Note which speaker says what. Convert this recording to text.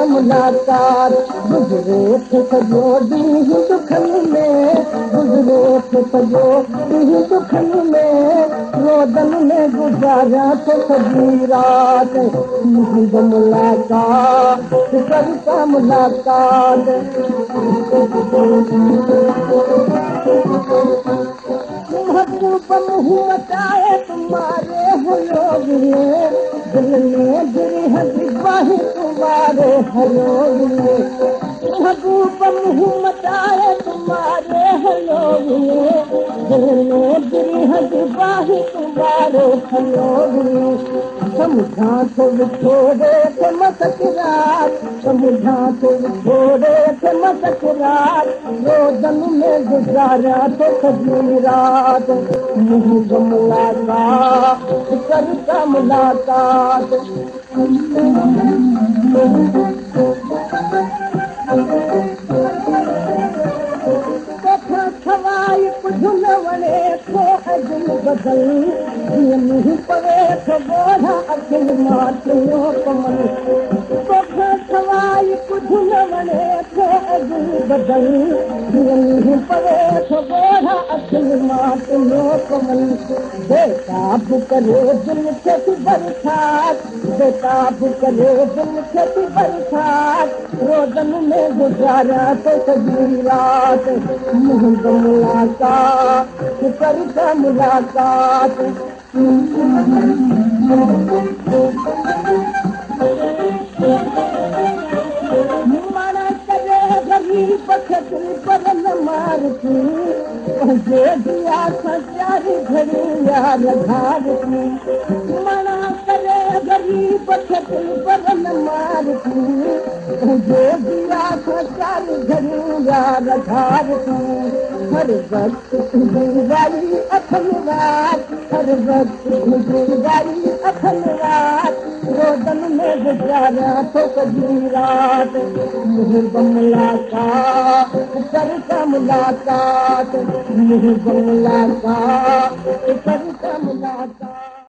Speaker 1: मुलाकात गुज़रे थे सॼो ॾींहुं दुखनि में गुज़रे थे सॼो ॾींहुं दुखनि में रोदनि में गुज़ारियां थो सॼी राति मुलाकात कविता मुलाकात महबूब मुंहुं मचाए तुम्हारे हलोगिए दिल में गिरी हदी बाही तुम्हारे हलोगिए महबूब मुंहुं मचाए तुम्हारे हलोगिए दिल में गिरी हदी बाही तुम्हारे हलोगिए समझा तो छोड़े थे मसक रात समझा तो छोड़े थे मसक रात रोदन में गुजारा तो सजी रात मुलाकात करता मुलाकात खवाई कुछ न वणे थो अजल बदल मींहुं पवे थो ॻोढ़ा अखियुनि मां तुंहिंजो कमल खवाई कुछ न वणे थो अजल बदल मींहुं पवे थो ॻोढ़ा अखियुनि मां तुंहिंजो कमल बेताब करे दिल खे थी बरसात बेताब करे दिल खे थी बरसात रोदन में गुज़ारियां थो सॼी राति मुलाकात करता मुलाकात माना करे गरीब खे दिल पर न मारती जे दिया सचारी घड़ी यार घारती माना करे गरीब खे दिल पर न मारती जे दिया सचारी घड़ी यार घारती हर वक्त गुज़ारी अखन रात हर वक्त गुज़ारी अखन रात रोदन में गुज़ारियां थो सॼी राति मुलाकात करता मुलाकात मुलाकात करता मुलाकात